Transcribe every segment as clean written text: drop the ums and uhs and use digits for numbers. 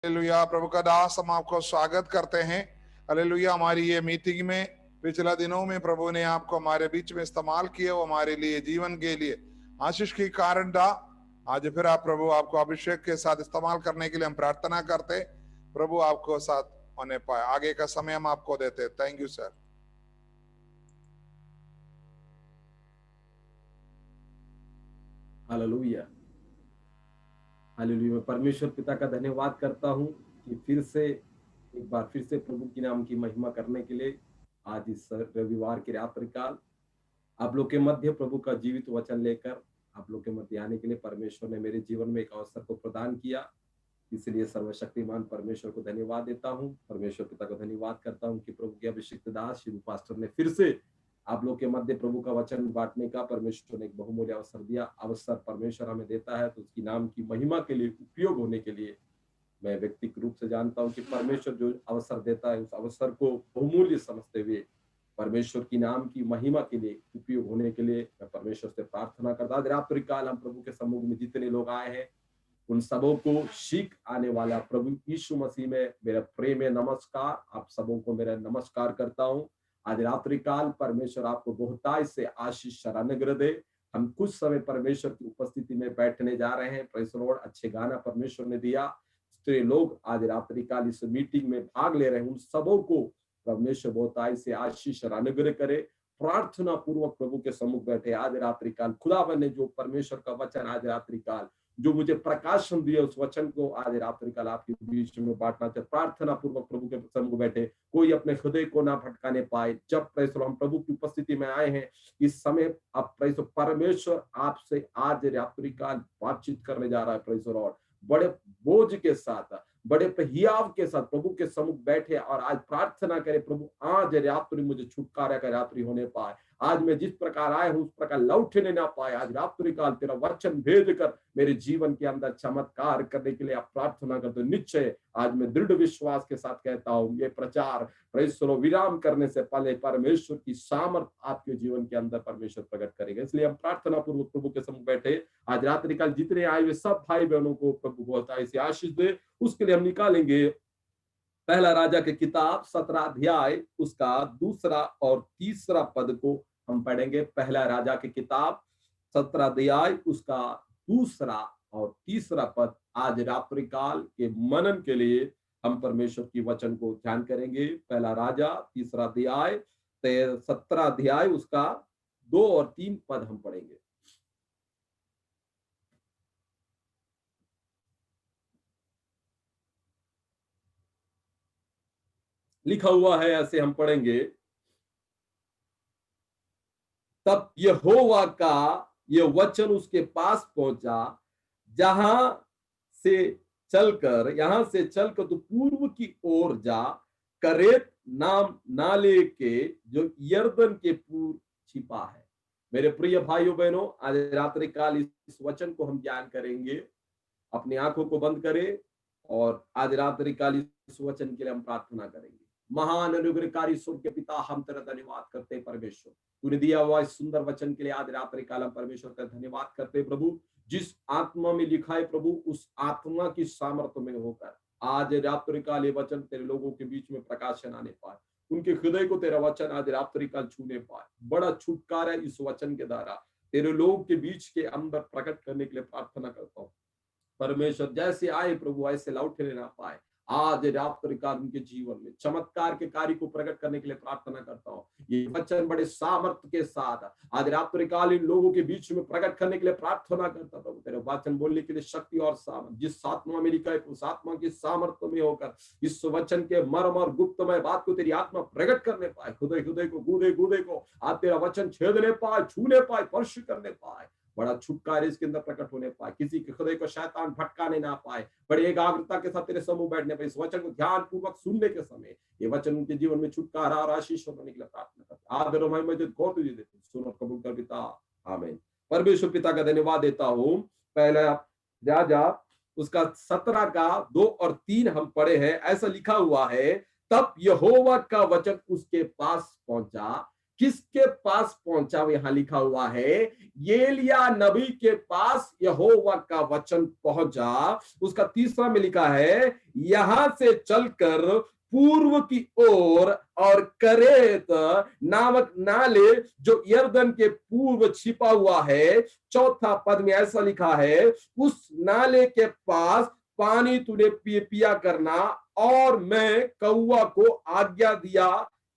Hallelujah. प्रभु का दास, हम आपको स्वागत करते हैं। हालेलुया। हमारी ये मीटिंग में पिछले दिनों में प्रभु ने आपको हमारे बीच में इस्तेमाल किया, वो हमारे लिए जीवन के लिए आशीष की कारण था। आज फिर आप प्रभु आपको अभिषेक के साथ इस्तेमाल करने के लिए हम प्रार्थना करते, प्रभु आपको साथ होने पाए। आगे का समय हम आपको देते। Thank you sir. Hallelujah, hallelujah. मैं परमेश्वर पिता का धन्यवाद करता हूँ कि फिर से एक बार फिर से प्रभु की नाम की महिमा करने के लिए आज इस रविवार के रात्रिकाल आप लोग के मध्य प्रभु का जीवित वचन लेकर आप लोग के मध्य आने के लिए परमेश्वर ने मेरे जीवन में एक अवसर को प्रदान किया। इसलिए सर्वशक्तिमान परमेश्वर को धन्यवाद देता हूँ। परमेश्वर पिता को धन्यवाद करता हूँ कि प्रभु के अभिषिक्त दास शिव पास्टर ने फिर से आप लोग के मध्य प्रभु का वचन बांटने का परमेश्वर ने एक बहुमूल्य अवसर दिया। अवसर परमेश्वर हमें देता है तो उसकी नाम की महिमा के लिए उपयोग होने के लिए मैं व्यक्तिगत रूप से जानता हूं कि परमेश्वर जो अवसर देता है उस अवसर को बहुमूल्य समझते हुए परमेश्वर की नाम की महिमा के लिए उपयोग होने के लिए मैं परमेश्वर से प्रार्थना करता हूं। रात्रिकाल हम प्रभु के सम्मुख में जितने लोग आए हैं उन सबों को शीख आने वाला प्रभु यीशु मसीह में मेरा प्रेम नमस्कार। आप सबों को मेरा नमस्कार करता हूं। आज रात्रिकाल परमेश्वर आपको बहुताय से आशीष अनुग्रह दे। हम कुछ समय परमेश्वर की उपस्थिति में बैठने जा रहे हैं। Praise the Lord. अच्छे गाना परमेश्वर ने दिया। जितने लोग आज रात्रिकाल इस मीटिंग में भाग ले रहे हैं उन सबों को परमेश्वर बहुताय से आशीष अनुग्रह करे। प्रार्थना पूर्वक प्रभु के सम्मुख बैठे आज रात्रिकाल खुदावन ने जो परमेश्वर का वचन आज रात्रिकाल जो मुझे प्रकाशन दिया उस वचन को आज रात्रिकाल आपके बीच में बांटना चाहते। प्रार्थना पूर्वक प्रभु के सम्मुख बैठे, कोई अपने हृदय को ना भटकाने पाए। जब प्रेस हम प्रभु की उपस्थिति में आए हैं इस समय अब प्रेस परमेश्वर आपसे आज रात्रिकाल बातचीत करने जा रहा है। Press Lord. बड़े बोझ के साथ बड़े प्रहियाव के साथ प्रभु के सम्मुख बैठे और आज प्रार्थना करे प्रभु आज रात्रि मुझे छुटकारा का रात्रि होने पाए। आज मैं जिस प्रकार आया हूं उस प्रकार लौटने ना पाए। आज रात्रिकाल तेरा वचन भेज कर मेरे जीवन के अंदर चमत्कार करने के लिए आप प्रार्थना करते हो। निश्चय आज मैं दृढ़ विश्वास के साथ कहता हूं ये प्रचार विराम करने से पहले परमेश्वर की सामर्थ आपके जीवन के अंदर परमेश्वर प्रकट करेगा। इसलिए हम प्रार्थना पूर्वक प्रभु के सम्मुख बैठे आज रात्रिकाल जितने आए हुए सब भाई बहनों को प्रभु बहुत ऐसी आशीष दे। उसके लिए हम निकालेंगे पहला राजा की किताब 17 अध्याय उसका 2 और 3 पद को हम पढ़ेंगे। पहला राजा की किताब 17 अध्याय उसका 2 और 3 पद आज रात्रिकाल के मनन के लिए हम परमेश्वर की वचन को ध्यान करेंगे। पहला राजा 3 अध्याय 17 अध्याय उसका 2 और 3 पद हम पढ़ेंगे। लिखा हुआ है ऐसे हम पढ़ेंगे। तब यहोवा का यह वचन उसके पास पहुंचा यहां से चलकर तो पूर्व की ओर जा करेत नाम नाले के जो यर्दन के पूर्व छिपा है। मेरे प्रिय भाइयों बहनों आज रात्रि काल इस वचन को हम ध्यान करेंगे। अपनी आंखों को बंद करें और आज रात्रि काल इस वचन के लिए हम प्रार्थना करेंगे। महान अनुग्रहकारी स्वर्ग के पिता हम तेरा धन्यवाद करते हैं परमेश्वर। तूने दिया हुआ इस सुंदर वचन के लिए आज रात्रि काल हम परमेश्वर का धन्यवाद करते हैं प्रभु। जिस आत्मा में लिखा है प्रभु उस आत्मा की सामर्थ्य में होकर आज रात्रि काल ये वचन तेरे लोगों के बीच में प्रकाशन आने पाए। उनके हृदय को तेरा वचन आज रात्रि काल छूने पाए। बड़ा छुटकारा इस वचन के द्वारा तेरे लोग के बीच के अंदर प्रकट करने के लिए प्रार्थना करता हूँ। परमेश्वर जैसे आए प्रभु ऐसे लौटने ना पाए। आज रात्रिकाल उनके जीवन में चमत्कार के कार्य को प्रकट करने के लिए प्रार्थना करता हूँ। ये वचन बड़े सामर्थ्य के साथ आज रात्रिकाल इन लोगों के बीच में प्रकट करने के लिए प्रार्थना करता हूँ। तेरे वचन बोलने के लिए शक्ति और सामर्थ जिस आत्मा में लिखा है उस आत्मा की सामर्थ्य में होकर इस वचन के मर्म और गुप्तमय बात को तेरी आत्मा प्रकट करने पाए। हृदय को गूदे को आज तेरा वचन छेदने पाए, छूने पाए, स्पर्श करने पाए। बड़ा छुटकारा इसके अंदर प्रकट होने पाए। किसी के हृदय को शैतान भटकाने ना पाए। बड़ी एकाग्रता के साथ तेरे समूह बैठने पर इस वचन को ध्यान पूर्वक सुनने के समय ये वचन उनके जीवन में छुटकारा और आशीष होने के लिए प्रार्थना करते। आदर और महिमा तुझे देते सुन और कबूल कर पिता, आमीन। परमेश्वर पिता का धन्यवाद देता हूँ। पहला राजा उसका 17 का 2 और 3 हम पढ़े हैं। ऐसा लिखा हुआ है तब यहोवा का वचन उसके पास पहुंचा किसके पास पहुंचा, यहां लिखा हुआ है एलिया नबी के पास यहोवा का वचन पहुंचा। उसका तीसरा में लिखा है यहां से चलकर पूर्व की ओर और करेत नामक नाले जो यरदन के पूर्व छिपा हुआ है। चौथा पद में ऐसा लिखा है उस नाले के पास पानी तूने पिया करना, और मैं कौवा को आज्ञा दिया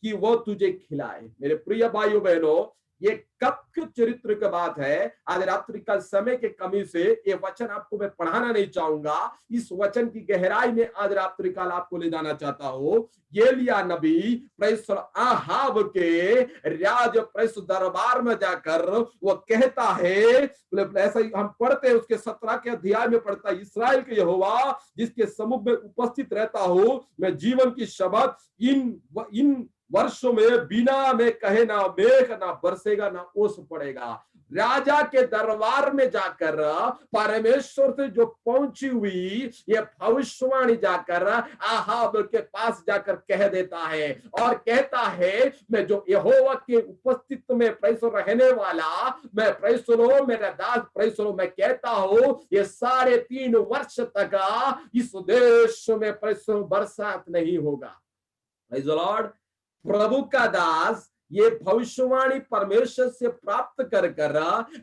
कि वो तुझे खिलाए। मेरे प्रिय भाइयों बहनों, ये कब के चरित्र की बात है। आज रात्रि का समय के कमी से ये वचन आपको मैं पढ़ाना नहीं चाहूंगा। इस वचन की गहराई में आज रात्रि काल आपको ले जाना चाहता हूं। एलिया नबी प्रेस आहाब के राज प्रेस दरबार में जाकर वो कहता है, ऐसा हम पढ़ते हैं उसके 17 के अध्याय में पढ़ता है, इस्राएल के यहोवा जिसके सम्मुख में उपस्थित रहता हूं, मैं जीवन की शपथ इन वर्षों में बिना में कहे ना मेघ ना बरसेगा ना ओस पड़ेगा। राजा के दरबार में जाकर परमेश्वर से जो पहुंची हुई ये भविष्यवाणी जाकर आहाब के पास जाकर कह देता है और कहता है मैं जो यहोवा के उपस्थित में प्रेस रहने वाला, मैं प्रेस लो मेरा दास प्रेस लो, मैं कहता हूं ये 3.5 वर्ष तक इस देश में प्रेस बरसात नहीं होगा। Praise the Lord. प्रभु का दास ये भविष्यवाणी परमेश्वर से प्राप्त कर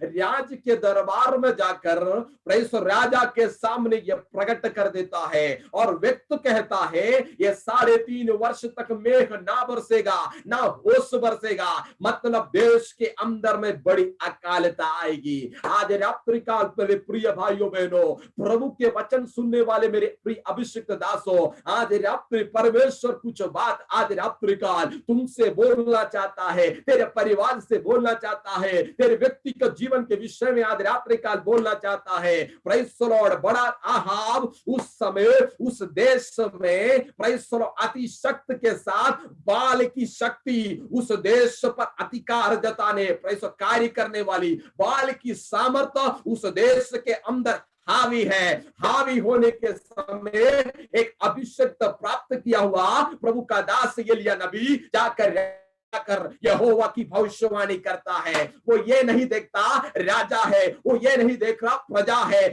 राज के दरबार में जाकर प्रेस राजा के सामने ये प्रकट कर देता है और व्यक्त कहता है ये 3.5 वर्ष तक मेघ ना बरसेगा ना ओस बरसेगा, मतलब देश के अंदर में बड़ी अकालता आएगी। आज रात्रि काल मेरे प्रिय भाइयों बहनों, प्रभु के वचन सुनने वाले मेरे प्रिय अभिषिक्त दासों, आज रात्रि परमेश्वर कुछ बात आज रात्रि काल तुमसे बोलना चाहता है, तेरे परिवार से बोलना चाहता है, तेरे व्यक्तिगत जीवन के विषय में आज रात्रि काल बोलना चाहता है। Praise the Lord. बड़ा आहाब उस समय उस देश में प्रेज़ द लॉर्ड अति शक्ति के साथ बाल की शक्ति उस देश पर अधिकार जताने प्रेज़ कार्य करने वाली बाल की सामर्थ्य उस देश के अंदर हावी है। हावी होने के समय एक अभिषेक प्राप्त किया हुआ प्रभु का दास एलिया नबी जाकर यहोवा की भविष्यवाणी करता है। वो ये नहीं देखता राजा है, वो ये नहीं देख रहा प्रजा है,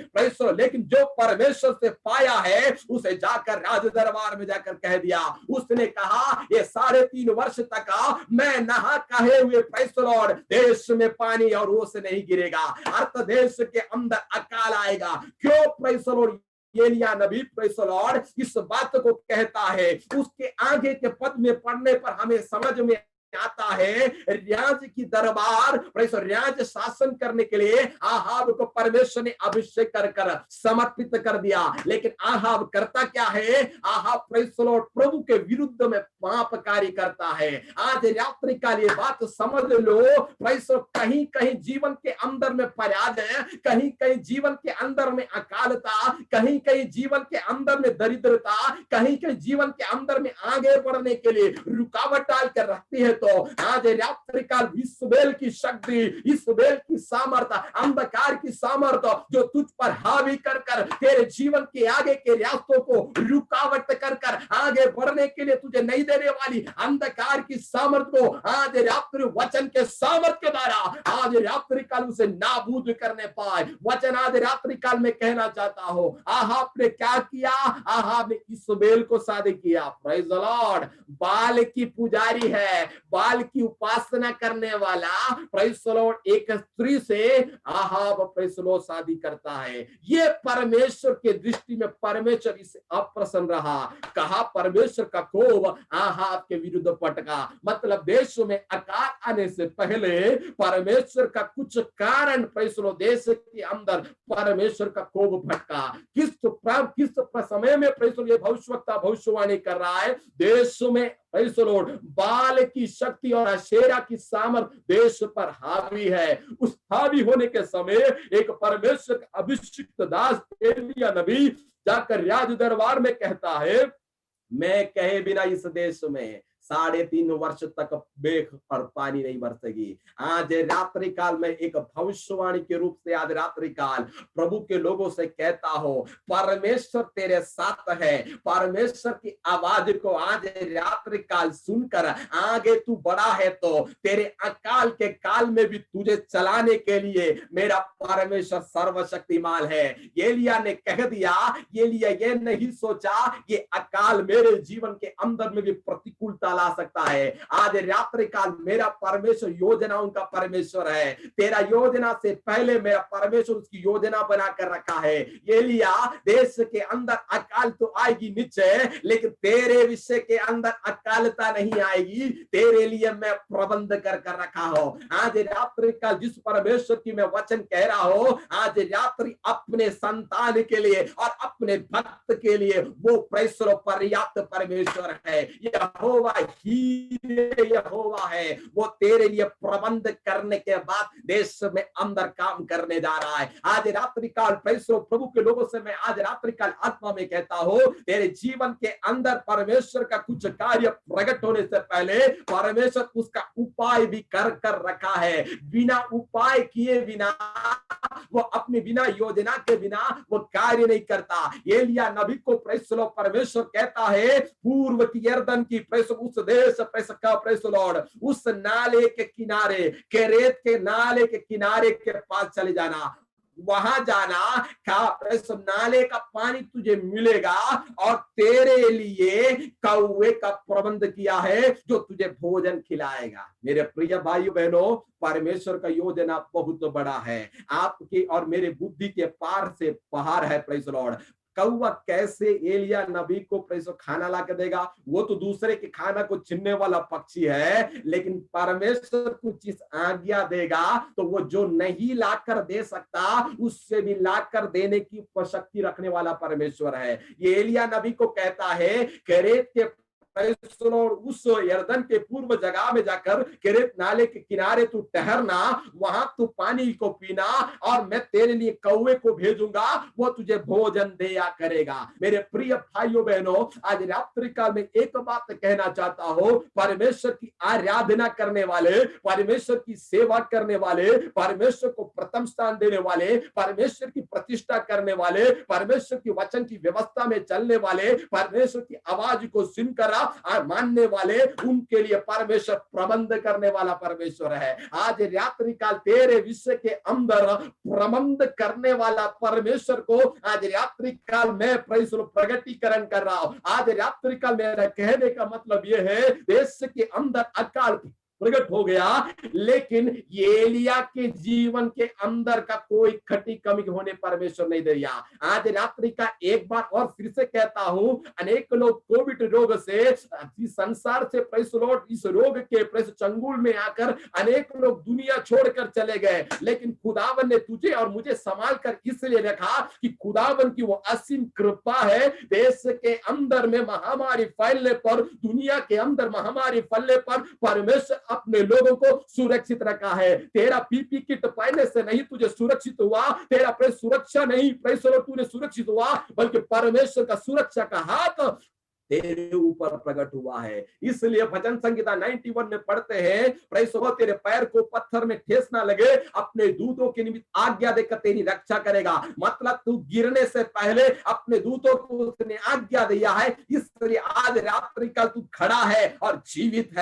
लेकिन जो परमेश्वर से पाया है उसे जाकर राज दरबार में जाकर कह दिया। उसने कहा ये 3.5 वर्ष तक मैं नहा कहे हुए लॉर्ड देश में पानी और ओस नहीं गिरेगा, अर्थ देश के अंदर अकाल आएगा। क्यों लॉर्ड एलिया नबी लॉर्ड इस बात को कहता है? उसके आगे के पद में पढ़ने पर हमें समझ में आता है राज की दरबार राज शासन करने के लिए आहाब को परमेश्वर ने अभिषेक कर समर्पित कर दिया। लेकिन आहाब करता क्या है? आहाब प्रभु के विरुद्ध में पाप कार्य करता है। आज रात्रि काल ये बात समझ लो, कहीं कहीं जीवन के अंदर में पराज है, कहीं कहीं जीवन के अंदर में अकालता, कहीं कहीं जीवन के अंदर में दरिद्रता, कहीं कहीं जीवन के अंदर में आगे बढ़ने के लिए रुकावट डाल कर रखती है। तो आज रात्रि काल इस्राएल की शक्ति, इस्राएल की सामर्थ्य, अंधकार की सामर्थ्य जो तुझ पर हावी कर तेरे जीवन के आगे के रास्तों को रुकावट कर आगे बढ़ने के लिए तुझे नहीं देने वाली अंधकार की सामर्थ्य को आज रात्रि वचन के सामर्थ्य के द्वारा आज रात्रि काल उसे नाबूद करने पाए। वचन आज रात्रि काल में कहना चाहता हूं, आहाब ने क्या किया? आहाब ने इस्राएल को शादी किया। Praise the Lord. बाल की पुजारी है, बाल की उपासना करने वाला प्रेज़ द लॉर्ड एक स्त्री से आहाब प्रेज़ द लॉर्ड शादी करता है। ये परमेश्वर के दृष्टि में परमेश्वर इसे अप्रसन्न रहा। कहा परमेश्वर का कोप आहाब के विरुद्ध पटका, मतलब देश में अकाल आने से पहले परमेश्वर का कुछ कारण प्रेज़ द लॉर्ड देश के अंदर परमेश्वर का कोप भटका। किस समय में प्रेज़ द लॉर्ड ये भविष्यवक्ता भविष्यवाणी कर रहा है? देश में प्रेज़ द लॉर्ड बाल की शक्ति और अशेरा की सामर्थ देश पर हावी है। उस हावी होने के समय एक परमेश्वर का अभिषिक्त दास एलिया नबी जाकर राज दरबार में कहता है, मैं कहे बिना इस देश में 3.5 वर्ष तक मेघ और पानी नहीं बरसेगी। आज रात्रि काल में एक भविष्यवाणी के रूप से आज रात्रि काल प्रभु के लोगों से कहता हो, परमेश्वर तेरे साथ है। परमेश्वर की आवाज को आज रात्रि काल सुनकर आगे तू बड़ा है तो तेरे अकाल के काल में भी तुझे चलाने के लिए मेरा परमेश्वर सर्वशक्तिमान है। एलिया ने कह दिया, एलिया ये नहीं सोचा ये अकाल मेरे जीवन के अंदर में भी प्रतिकूलता ला सकता है। आज रात्रि काल मेरा परमेश्वर योजनाओं का परमेश्वर है। तेरा योजना से पहले मेरा परमेश्वर उसकी योजना बना कर रखा है। एलिया देश के अंदर अकाल तो आएगी निश्चय, लेकिन तेरे विषय के अंदर अकालता नहीं आएगी। तेरे लिए मैं प्रबंध कर रखा हो। आज रात्रि का जिस परमेश्वर की मैं वचन कह रहा हूं, आज रात्रि अपने संतान के लिए और अपने भक्त के लिए वो परमेश्वर पर्याप्त परमेश्वर है। यहोवा ही यहोवा है। वो तेरे लिए प्रबंध करने के बाद देश में अंदर काम करने जा रहा है। आज रात्रि काल परमेश्वर प्रभु के लोगों से मैं आज रात्रि काल आत्मा में कहता हूं, तेरे जीवन के अंदर परमेश्वर का कुछ कार्य प्रकट होने से पहले परमेश्वर उसका उपाय भी कर रखा है। बिना उपाय किए बिना वो अपनी बिना योजना के बिना वो कार्य नहीं करता। एलिया नबी को परमेश्वर कहता है, पूर्व की यरदन की उस देश लॉर्ड उस नाले के किनारे, केरेत के नाले के किनारे के पास चले जाना। वहां जाना का नाले का पानी तुझे मिलेगा और तेरे लिए कौवे का प्रबंध किया है जो तुझे भोजन खिलाएगा। मेरे प्रिय भाइयों बहनों, परमेश्वर का योजना बहुत बड़ा है। आपकी और मेरे बुद्धि के पार से बाहर है। Praise the Lord. कौवा कैसे एलिया नबी को खाना ला के देगा? वो तो दूसरे के खाना को छीनने वाला पक्षी है, लेकिन परमेश्वर कुछ इस आज्ञा देगा तो वो जो नहीं लाकर दे सकता उससे भी लाकर देने की शक्ति रखने वाला परमेश्वर है। ये एलिया नबी को कहता है, केरेत के और उस यरदन के पूर्व जगह में जाकर केरेत नाले के किनारे तू ठहरना, वहां तू पानी को पीना और मैं तेरे लिए कौवे को भेजूंगा, वो तुझे भोजन दिया करेगा। मेरे प्रिय भाइयों बहनों, आज रात्रि काल में एक बात कहना चाहता हूं, परमेश्वर की आराधना करने वाले, परमेश्वर की सेवा करने वाले, परमेश्वर को प्रथम स्थान देने वाले, परमेश्वर की प्रतिष्ठा करने वाले, परमेश्वर की वचन की व्यवस्था में चलने वाले, परमेश्वर की आवाज को सुनकर मानने वाले, उनके लिए परमेश्वर प्रबंध करने वाला परमेश्वर है। आज रात्रि काल तेरे विषय के अंदर प्रबंध करने वाला परमेश्वर को आज रात्रि काल मैं प्रगटीकरण कर रहा हूं। आज रात्रि काल मेरा कहने का मतलब यह है, देश के अंदर अकाल प्रकट हो गया, लेकिन एलिया के जीवन के अंदर का कोई खटी कमी होने परमेश्वर नहीं दे रहा। आज रात्रि का एक बार और फिर से कहता हूं, अनेक लोग कोविड रोग से संसार से इस रोग के चंगुल में आकर अनेक लोग दुनिया छोड़कर चले गए, लेकिन खुदावन ने तुझे और मुझे संभाल कर इसलिए रखा कि खुदावन की वो असीम कृपा है। देश के अंदर में महामारी फैलने पर, दुनिया के अंदर महामारी फैलने पर परमेश्वर अपने लोगों को सुरक्षित रखा है। तेरा पीपी किट पहनने से नहीं तुझे सुरक्षित हुआ, तेरा सुरक्षा नहीं तूने सुरक्षित हुआ, बल्कि परमेश्वर का सुरक्षा का हाथ तेरे ऊपर प्रकट हुआ है। इसलिए भजन संहिता 91 में पढ़ते हैं, प्रभु तेरे पैर को पत्थर में ठेस ना लगे, अपने दूतों के निमित्त आज्ञा देकर तेरी रक्षा करेगा। मतलब तू गिरने से पहले अपने दूतों को उसने आज्ञा दिया है। इसलिए आज रात्रि काल तू खड़ा है और जीवित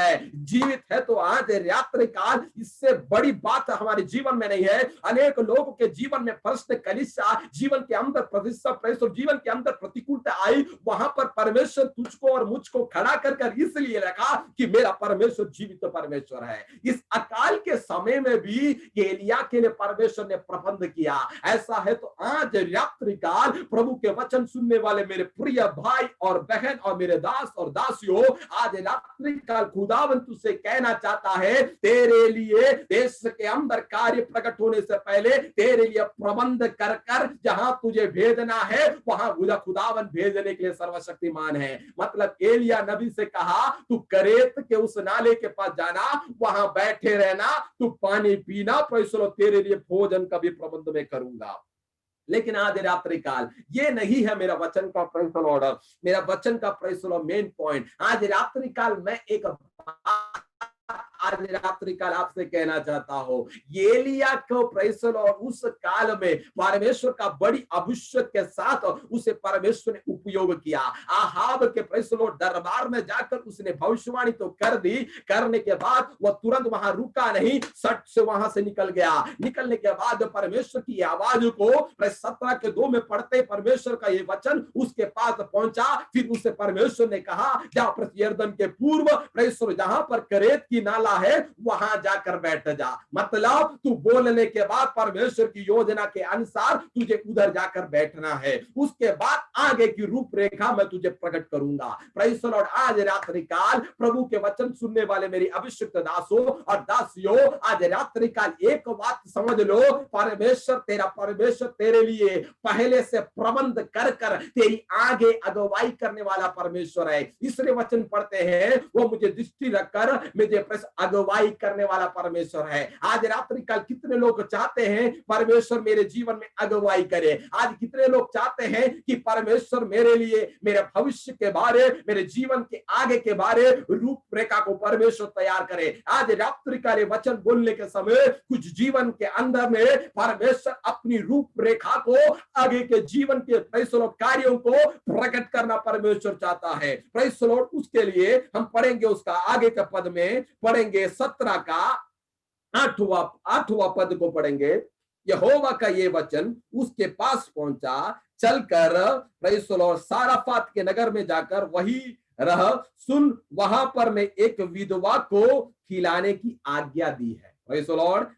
है तो आज रात्रि काल इससे बड़ी बात हमारे जीवन में नहीं है। अनेक लोगों के जीवन में प्रश्न कलिशा, जीवन के अंदर प्रतिष्ठा, जीवन के अंदर प्रतिकूलता आई, वहां पर परमेश्वर तुझको और मुझको खड़ा कर इसलिए रखा कि मेरा परमेश्वर जीवित परमेश्वर है। इस अकाल के समय में भी एलिया के लिए परमेश्वर ने प्रबंध किया। ऐसा है तो आज रात्रि काल प्रभु के वचन सुनने वाले मेरे प्रिय भाई और बहन और मेरे दास और दासियों, आज रात्रि काल खुदावन तुझसे कहना चाहता है, तेरे लिए देश के अंदर कार्य प्रकट होने से पहले तेरे लिए प्रबंध कर जहां तुझे भेजना है वहां खुदावन भेजने के लिए सर्वशक्तिमान है। मतलब एलिया नबी से कहा, तू करेत के उस नाले के पास जाना, वहां बैठे रहना, तू पानी पीना, तेरे लिए भोजन का भी प्रबंध मैं करूंगा। लेकिन आज रात्रि काल ये नहीं है मेरा वचन का प्रेज़ द लॉर्ड, मेरा वचन का praise the Lord main point. आज रात्रि काल मैं एक आज रात्रि काल आपसे कहना चाहता हूं, एलिया को प्रेज़ द लॉर्ड उस काल में परमेश्वर का बड़ी अभिषेक के साथ उसे परमेश्वर ने उपयोग किया। आहाब के प्रेज़ द लॉर्ड दरबार में जाकर उसने भविष्यवाणी तो कर दी, करने के बाद वह तुरंत वहां रुका नहीं, सट से वहां से निकल गया। निकलने के बाद परमेश्वर की आवाज को 17:2 में पढ़ते परमेश्वर का ये वचन उसके पास पहुंचा। फिर उसे परमेश्वर ने कहा, जा यरदन के पूर्व परमेश्वर जहां पर करेत की नाला है वहां जाकर बैठ जा। मतलब तू बोलने के बाद परमेश्वर की योजना के अनुसार तुझे उधर जाकर बैठना है, उसके बाद आगे की रूपरेखा मैं तुझे प्रकट करूंगा। Praise the Lord. आज रात्रि काल प्रभु के वचन सुनने वाले मेरी अभिषिक्त दासों और दासियों, आज रात्रि काल एक बात समझ लो, परमेश्वर तेरे लिए पहले से प्रबंध कर कर तेरी आगे अगुवाई करने वाला परमेश्वर है। इसलिए वचन पढ़ते हैं, वो मुझे दृष्टि रखकर मुझे अगुवाई करने वाला परमेश्वर है। आज रात्रि काल कितने लोग चाहते हैं परमेश्वर मेरे जीवन में अगुवाई करे। आज कितने लोग चाहते हैं कि परमेश्वर मेरे लिए, मेरे भविष्य के बारे, मेरे जीवन के आगे के बारे रूपरेखा को परमेश्वर तैयार करे। आज रात्रि काल वचन बोलने के समय कुछ जीवन के अंदर में परमेश्वर अपनी रूपरेखा को, आगे के जीवन के कार्यों को प्रकट करना परमेश्वर चाहता है। Praise the Lord. उसके लिए हम पढ़ेंगे, उसका आगे के पद में पढ़ेंगे 17 का 8वां पद को पढ़ेंगे। यहोवा का ये वचन उसके पास पहुंचा, चलकर प्रेज़ द लॉर्ड साराफात के नगर में जाकर वही रह, सुन वहां पर मैं एक विधवा को खिलाने की आज्ञा दी है। Praise the Lord.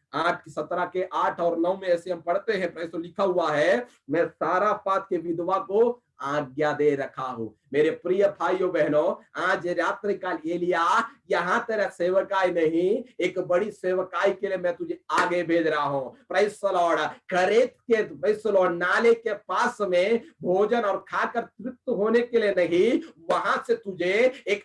17 के 8 और 9 में ऐसे हम पढ़ते हैं, प्रेज़ द लॉर्ड, लिखा हुआ है, मैं साराफात के विधवा को आज्ञा दे रखा हूं। मेरे प्रिय भाइयों बहनों, आज रात्रि काल एलिया यहां तेरा सेवकाई नहीं, एक बड़ी सेवकाई के लिए मैं तुझे आगे भेज रहा हूं। Praise the Lord. करेत के प्रेज़ द लॉर्ड नाले के पास में भोजन और खाकर तृप्त होने के लिए नहीं, वहां से तुझे एक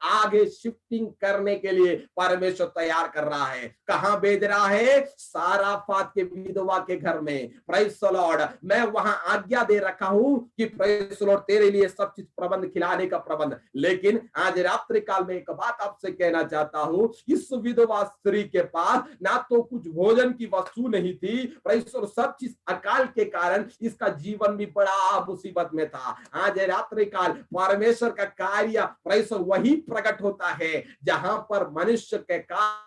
आगे शिफ्टिंग करने के लिए परमेश्वर तैयार कर रहा है। कहां भेज रहा है? साराफात के विधवा के घर में। Praise the Lord. मैं वहां आज्ञा दे रखा हूं कि प्रेज़ द लॉर्ड तेरे लिए सब चीज प्रबंध, खिलाने का प्रबंध। लेकिन आज रात्रि काल में एक बात आपसे कहना चाहता हूं, इस विधवा स्त्री के पास ना तो कुछ भोजन की वस्तु नहीं थी, प्रेज़ द लॉर्ड, सब चीज अकाल के कारण इसका जीवन भी बड़ा मुसीबत में था। आज रात्रि काल परमेश्वर का कार्य प्रेज़ द लॉर्ड वही प्रकट होता है जहां पर मनुष्य के कार्य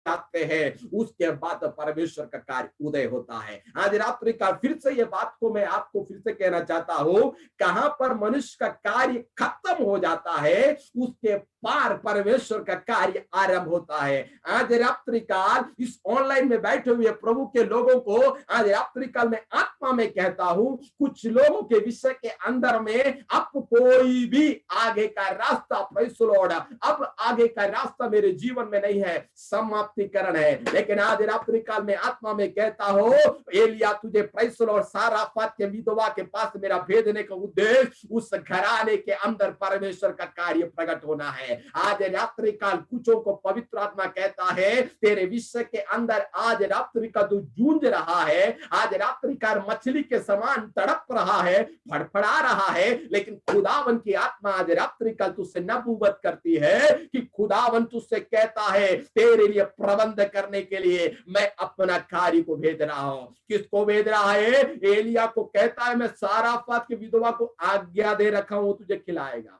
आते हैं, उसके बाद परमेश्वर का कार्य उदय होता है। आज रात्रि का फिर से ये बात को मैं आपको फिर से कहना चाहता हूं, कहां पर मनुष्य का कार्य खत्म हो जाता है, उसके पार परमेश्वर का कार्य आरंभ होता है। आज रात्रि काल इस ऑनलाइन में बैठे हुए प्रभु के लोगों को आज रात्रि काल में आत्मा में कहता हूं, कुछ लोगों के विषय के अंदर में अब कोई भी आगे का रास्ता, प्रेज़ द लॉर्ड, अब आगे का रास्ता मेरे जीवन में नहीं है, समाप्तिकरण है। लेकिन आज रात्रि काल में आत्मा में कहता हो, एलिया तुझे प्रेज़ द लॉर्ड साराफात के विधवा के पास मेरा भेजने का उद्देश्य उस घराने के अंदर परमेश्वर का कार्य प्रकट होना है। आज रात्रि काल कुछों को पवित्र आत्मा कहता है, तेरे विषय के अंदर आज रात्रि का तू जूझ रहा है, आज रात्रि काल मछली के समान तड़प रहा है, फड़फड़ा रहा है, लेकिन खुदावन की आत्मा आज रात्रि काल तुझसे नबूवत करती है कि खुदावन तुझसे कहता है, तेरे लिए प्रबंध करने के लिए मैं अपना कार्य को भेज रहा हूं। किसको भेज रहा है? एलिया को कहता है, मैं साराफात की विधवा को आज्ञा दे रखा हूं, तुझे खिलाएगा।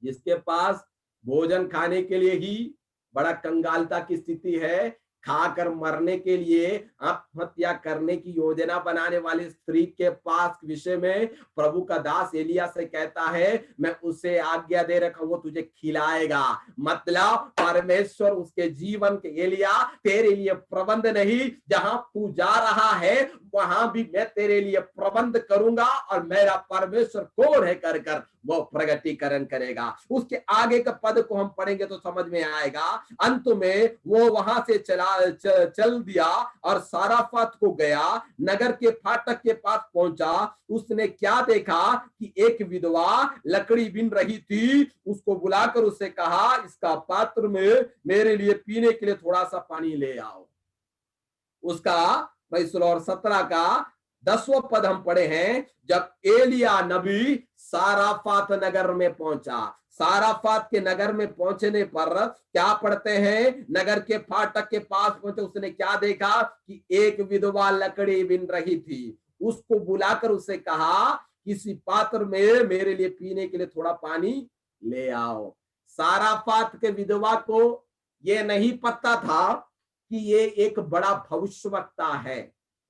जिसके पास भोजन खाने के लिए ही बड़ा कंगालता की स्थिति है, खाकर मरने के लिए आत्महत्या करने की योजना बनाने वाली स्त्री के पास विषय में प्रभु का दास एलिया से कहता है, मैं उसे आज्ञा दे रखा हूं, वो तुझे खिलाएगा। मतलब परमेश्वर उसके जीवन के, एलिया तेरे लिए प्रबंध नहीं, जहां तू जा रहा है वहां भी मैं तेरे लिए प्रबंध करूंगा और मेरा परमेश्वर को रह कर वो प्रगटीकरण करेगा। उसके आगे का पद को हम पढ़ेंगे तो समझ में आएगा। अंत में वो वहां से चल दिया और साराफात को गया, नगर के फाटक के पास पहुंचा। उसने क्या देखा कि एक विधवा लकड़ी बिन रही थी, उसको बुलाकर उससे कहा, इसका पात्र में मेरे लिए पीने के लिए थोड़ा सा पानी ले आओ। उसका 17 का 10वां पद हम पढ़े हैं, जब एलिया नबी साराफात नगर में पहुंचा। साराफात के नगर में पहुंचने पर क्या पढ़ते हैं, नगर के फाटक के पास पहुंचे, उसने क्या देखा कि एक विधवा लकड़ी बिन रही थी। उसको बुलाकर उससे कहा, किसी पात्र में मेरे लिए पीने के लिए थोड़ा पानी ले आओ। साराफात के विधवा को ये नहीं पता था कि ये एक बड़ा भविष्यवक्ता है,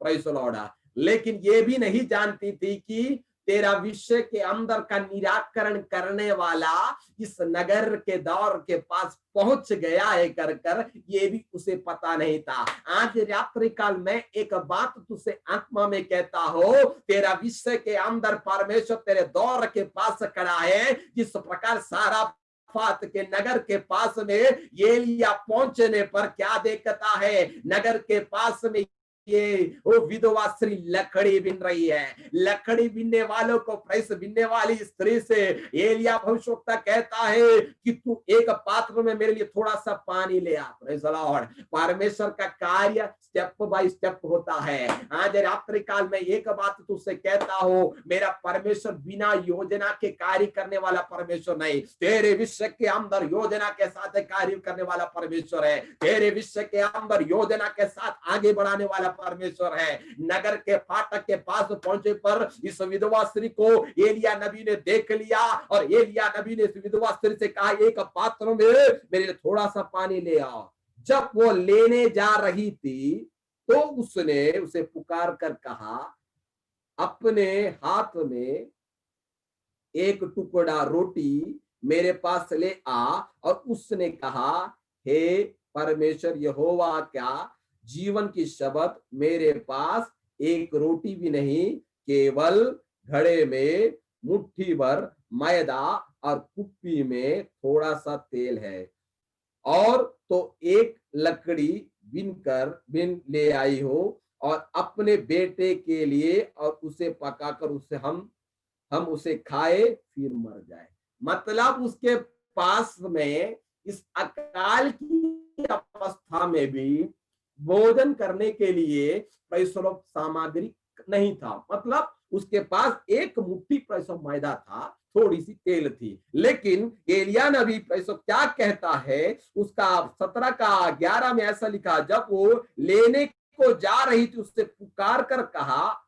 प्रेज़ द लॉर्ड। लेकिन ये भी नहीं जानती थी कि तेरा विषय के अंदर का निराकरण करने वाला इस नगर के दौर के पास पहुंच गया है, कर ये भी उसे पता नहीं था। आज रात्रि काल में एक बात तुझसे आत्मा में कहता हो, तेरा विषय के अंदर परमेश्वर तेरे दौर के पास खड़ा है। जिस प्रकार सारा फात के नगर के पास में एलिया पहुंचने पर क्या देखता है, नगर के पास में ये वो विधवा स्त्री लकड़ी बिन रही है। लकड़ी बिनने वालों को, प्रेस बिनने वाली स्त्री से एलिया भविष्यवक्ता कहता है कि तू एक पात्र में मेरे लिए थोड़ा सा पानी ले आ। Praise the Lord. परमेश्वर का कार्य स्टेप बाय स्टेप होता है। आज रात्रि काल में एक बात तुझसे कहता हो, मेरा परमेश्वर बिना योजना के कार्य करने वाला परमेश्वर नहीं। तेरे विषय के अंदर योजना के साथ कार्य करने वाला परमेश्वर है। तेरे विषय के अंदर योजना के साथ आगे बढ़ाने वाला परमेश्वर है। नगर के फाटक के पास पहुंचे पर इस विधवा स्त्री को एलिया नबी ने देख लिया और एलिया नबी ने इस विधवा स्त्री से कहा, एक पात्र में मेरे लिए थोड़ा सा पानी ले आओ। जब वो लेने जा रही थी तो उसने उसे पुकार कर कहा, अपने हाथ में एक टुकड़ा रोटी मेरे पास ले आ। और उसने कहा, हे परमेश्वर यहोवा, क्या जीवन की शपथ, मेरे पास एक रोटी भी नहीं, केवल घड़े में मुट्ठी भर मैदा और कुप्पी में थोड़ा सा तेल है। और तो एक लकड़ी बिन ले आई हो और अपने बेटे के लिए, और उसे पकाकर उसे हम उसे खाए फिर मर जाए। मतलब उसके पास में इस अकाल की अवस्था में भी भोजन करने के लिए पैसों सामग्री नहीं था। मतलब उसके पास एक मुट्ठी पैसों मैदा था, थोड़ी सी तेल थी। लेकिन एलिया नबी पैसों क्या कहता है, उसका 17 का 11 में ऐसा लिखा, जब वो लेने को जा रही थी उससे पुकार कर कहा,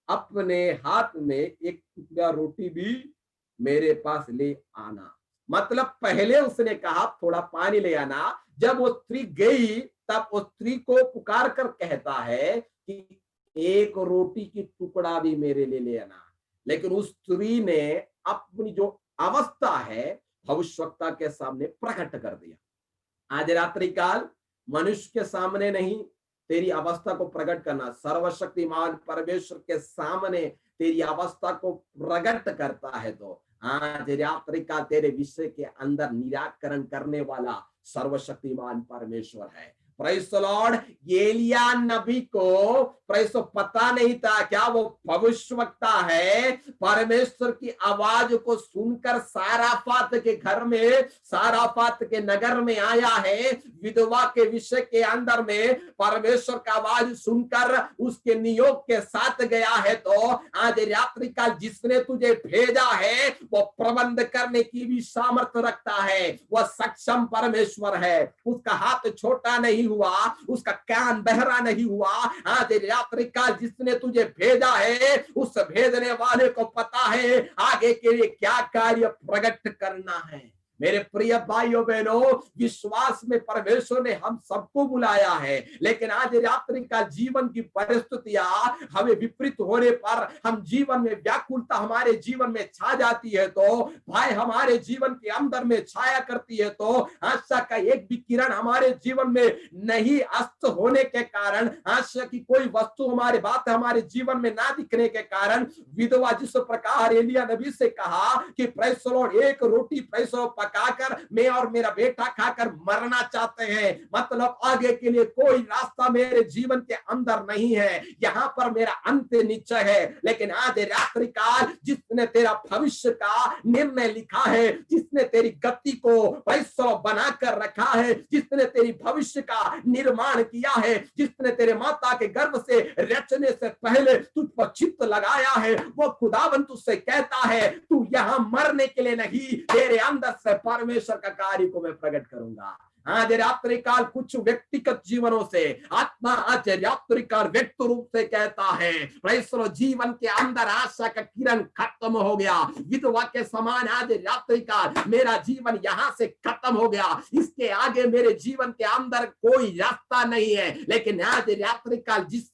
अपने हाथ में एक टुकड़ा रोटी भी मेरे पास ले आना। मतलब पहले उसने कहा थोड़ा पानी ले आना। जब वो स्त्री गई तब उस स्त्री को पुकार कर कहता है कि एक रोटी की टुकड़ा भी मेरे लिए ले आना। लेकिन उस स्त्री ने अपनी जो अवस्था है भविष्यवक्ता के सामने प्रकट कर दिया। आज रात्रि काल मनुष्य के सामने नहीं, तेरी अवस्था को प्रकट करना। सर्वशक्तिमान परमेश्वर के सामने तेरी अवस्था को प्रकट करता है तो आज रात्रि का तेरे विषय के अंदर निराकरण करने वाला सर्वशक्तिमान परमेश्वर है। Praise the Lord. एलिया नबी को प्रेज़ पता नहीं था क्या वो भविष्यवक्ता है। परमेश्वर की आवाज को सुनकर साराफात के घर में, साराफात के नगर में आया है। विधवा के विषय के अंदर में परमेश्वर का आवाज सुनकर उसके नियोग के साथ गया है। तो आज रात्रि का जिसने तुझे भेजा है वो प्रबंध करने की भी सामर्थ्य रखता है। वह सक्षम परमेश्वर है। उसका हाथ छोटा नहीं हुआ, उसका कान बहरा नहीं हुआ। आज रात्रि काल जिसने तुझे भेजा है उस भेजने वाले को पता है आगे के लिए क्या कार्य प्रकट करना है। मेरे प्रिय भाइयों बहनों, विश्वास में परमेश्वर ने हम सबको बुलाया है। लेकिन आज रात्रि का जीवन की परिस्थितियां हमें विपरीत होने पर, हम जीवन में व्याकुलता हमारे जीवन में छा जाती है तो भाई हमारे जीवन के अंदर में छाया करती है तो आशा का एक भी किरण हमारे जीवन में नहीं अस्त होने के कारण, आशा की कोई वस्तु हमारे बात हमारे जीवन में ना दिखने के कारण, विधवा जिस प्रकार एलिया नबी से कहा कि प्रेज़ द लॉर्ड, एक रोटी प्रेज़ द लॉर्ड पकाकर मैं और मेरा बेटा खाकर मरना चाहते हैं। मतलब आगे के लिए कोई रास्ता मेरे जीवन के अंदर नहीं है, यहाँ पर मेरा अंत निश्चय है। लेकिन आज रात्रि काल जिसने तेरा भविष्य का निर्णय लिखा है, जिसने तेरी गति को पैसा बनाकर रखा है, जिसने तेरी भविष्य का निर्माण किया है, जिसने तेरे माता के गर्भ से रचने से पहले तुझ पर चित्त लगाया है, वो खुदावन तुझसे कहता है तू यहाँ मरने के लिए नहीं, तेरे अंदर से परमेश्वर का कार्य को मैं प्रकट करूंगा। आज रात्रि काल कुछ व्यक्तिगत जीवनों से आत्मा आज रात्रि काल व्यक्त रूप से कहता है परमेश्वर जीवन के अंदर आशा का किरण खत्म हो गया, विधवा के समान आज रात्रि काल मेरा जीवन यहाँ से खत्म हो गया, इसके आगे मेरे जीवन के अंदर कोई रास्ता नहीं है। लेकिन आज रात्रि काल जिस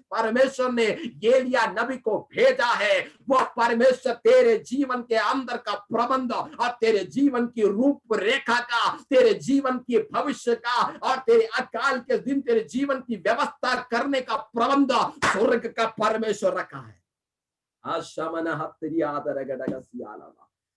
परमेश्वर ने एलिया नबी को भेजा है, वह परमेश्वर तेरे जीवन के अंदर का प्रबंध और तेरे जीवन की रूपरेखा का, तेरे जीवन की भविष्य का और तेरे अकाल के दिन तेरे जीवन की व्यवस्था करने का प्रबंध स्वर्ग का परमेश्वर रखा है।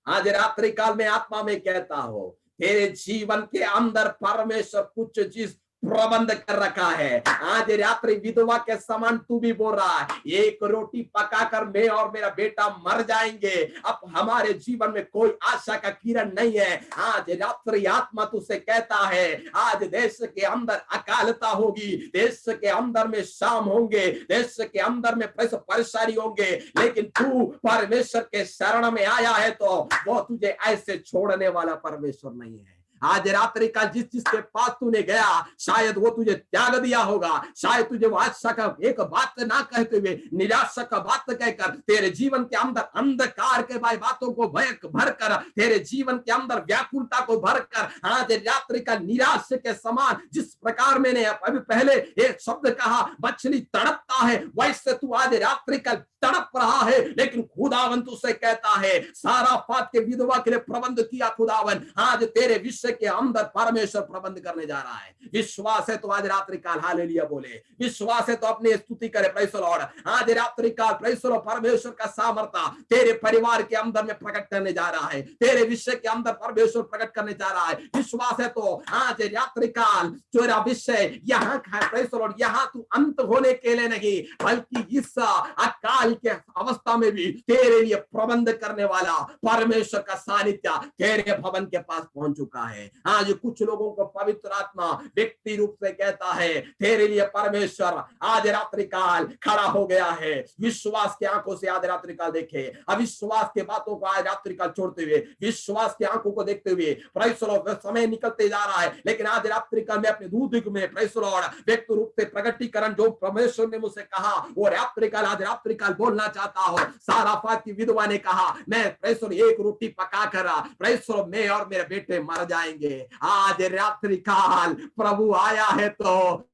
आज रात्रि काल में आत्मा में कहता हो तेरे जीवन के अंदर परमेश्वर कुछ चीज प्रबंध कर रखा है। आज रात्रि विधवा के समान तू भी बोल रहा है एक रोटी पकाकर मैं और मेरा बेटा मर जाएंगे, अब हमारे जीवन में कोई आशा का किरण नहीं है। आज रात्रि आत्मा तुझसे कहता है आज देश के अंदर अकालता होगी, देश के अंदर में शाम होंगे, देश के अंदर में परेशानी होंगे, लेकिन तू परमेश्वर के शरण में आया है तो वो तुझे ऐसे छोड़ने वाला परमेश्वर नहीं है। आज रात्रि का जिसके पास तूने गया शायद वो तुझे त्याग दिया होगा, शायद तुझे वो आशा का एक बात ना कहते हुए निराशा का बात कहकर तेरे जीवन के अंदर अंधकार के बातों को भरकर तेरे जीवन के अंदर व्याकुलता को भरकर आज रात्रि का निराश के समान जिस प्रकार मैंने अभी पहले एक शब्द कहा मछली तड़पता है, वैसे तू आज रात्रि का तड़प रहा है। लेकिन खुदावन तुझसे कहता है सारा फात के विधवा के लिए प्रबंध किया खुदावन, आज तेरे विषय के अंदर परमेश्वर प्रबंध करने जा रहा है। विश्वास है तो आज रात्रि काल हालेलुया बोले, विश्वास है तो अपनी स्तुति करे प्रेज़ द लॉर्ड। आज रात्रि काल प्रेज़ द लॉर्ड परमेश्वर का सामर्थ्य तेरे परिवार के अंदर में प्रकट करने जा रहा है, तेरे विषय के अंदर परमेश्वर प्रकट करने जा रहा है। विश्वास है तो आज रात्रि काल तेरा विषय यहाँ प्रेज़ द लॉर्ड, यहाँ तू अंत होने के लिए नहीं बल्कि इस अकाल के अवस्था में भी तेरे लिए प्रबंध करने वाला परमेश्वर का सानिध्य तेरे भवन के पास पहुंच चुका है। आज कुछ लोगों को पवित्र आत्मा व्यक्ति रूप से कहता है तेरे लिए परमेश्वर आज रात्रि काल खड़ा हो गया है। विश्वास की आंखों से आज रात्रि काल देखे, अविश्वास के बातों को आज रात्रि काल छोड़ते हुए विश्वास की आंखों को देखते हुए प्रेज़ द लॉर्ड समय निकलते जा रहा है। लेकिन आज रात्रि काल में अपने दूध में प्रेज़ द लॉर्ड व्यक्त रूप से प्रकटीकरण जो परमेश्वर ने मुझसे कहा वो रात्रि काल आज रात्रि काल बोलना चाहता हो। साराफात की विधवा ने कहा मैं प्रेज़ द लॉर्ड एक रोटी पका कर प्रेज़ द लॉर्ड मैं और मेरे बेटे मर जाएंगे। आज रात्रि काल प्रभु आया है तो